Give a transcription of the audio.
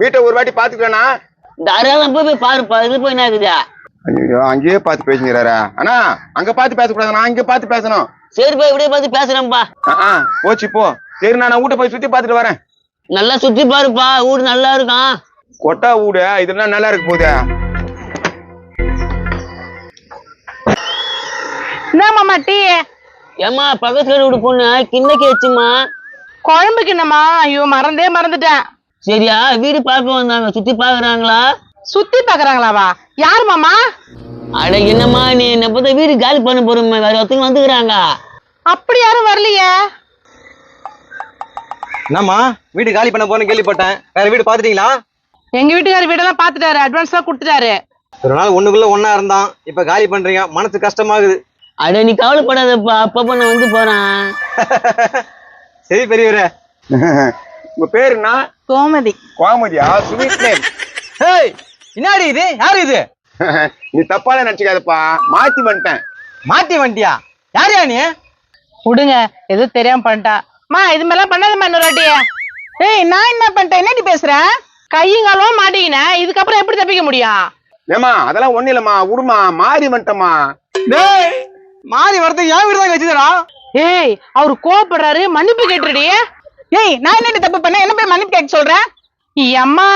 வீட்டை ஒரு வாட்டி பாத்துக்கலனா தாராளம் போய் பாருப்பா. இது போய் என்ன இருக்குதா? ஐயோ அங்கேயே பார்த்து பேசுங்கிறாரா? அண்ணா அங்க பார்த்து பேசக்கூடாது, நான் இங்க பார்த்து பேசணும். சரிப்பா, இப்படியே பார்த்து பேசுறேன்ப்பா. போச்சு போ. சரி நான் வீட்டை போய் சுத்தி பார்த்துட்டு வரேன். நல்லா சுத்தி பாருப்பா, வீடு நல்லா இருக்கும். கொட்டா வீடு இதெல்லாம் நல்லா இருக்கு போதே. என்ன மாமா டீ? ஏமா பக்கத்துல வீடு பொண்ணு கிண்ணக்கு வச்சுமா. குழம்புக்கு என்னம்மா? ஐயோ மறந்துட்டேன். சரியா, வீடு பார்க்க வந்தாங்க, சுத்தி பாக்குறாங்களா? சுத்தி பாக்குறாங்களாவா? யாரு மாமா? அட என்னம்மா நீ என்ன பார்த்தா வீடு காலி பண்ண போறோமே, வேற ஒருத்தங்க வந்துக்கிறாங்க. அப்படி யாரும் வரலையே. என்னம்மா வீடு காலி பண்ண போறேன்னு கேள்விப்பட்டேன். வேற வீடு பாத்துட்டீங்களா? எங்க வீட்டுக்காரர் வீடெல்லாம் பாத்துட்டாரு, அட்வான்ஸ் எல்லாம் கொடுத்துட்டாரு. ஒரு நாள் ஒண்ணுக்குள்ள ஒன்னா இருந்தான், இப்ப காலி பண்றீங்க, மனசு கஷ்டமாகுது. அட நீ கவலைப்படாதப்பா, அப்பப்ப நான் வந்து போறேன். சரி பெரியவரே. உங்க பேரு என்ன? கோமதி. கோமதியா? Sweet name. ஹேய் இன்னாடி இது? யாரு இது? நீ தப்பால நினைச்சுக்காதப்பா, மாத்தி வந்துட்டேன். மாத்தி வண்டியா? யாரையா நீ? விடுங்க, எதுவும் தெரியாம பண்ணிட்டா. மா இது மாதிரிலாம் பண்ணாதம்மா இன்னொரு வாட்டி. ஏய் நான் என்ன பண்ணிட்டேன்? என்னடி பேசுறேன்? கையங்காலும் மாட்டிக்கினேன், இதுக்கப்புறம் எப்படி தப்பிக்க முடியும்? ஏமா அதெல்லாம் ஒண்ணு இல்லம்மா, விடுமா, மாறி வந்துட்டமா. டேய் மாறி வரதுக்கு என் வீடு தான் வச்சுதா? ஏய் அவரு கோவப்படுறாரு, மன்னிப்பு கேட்டுடி. ஏய் நான் என்ன தப்பு பண்ண? என்ன போய் மன்னிப்பு கேட்க சொல்றேன்? அம்மா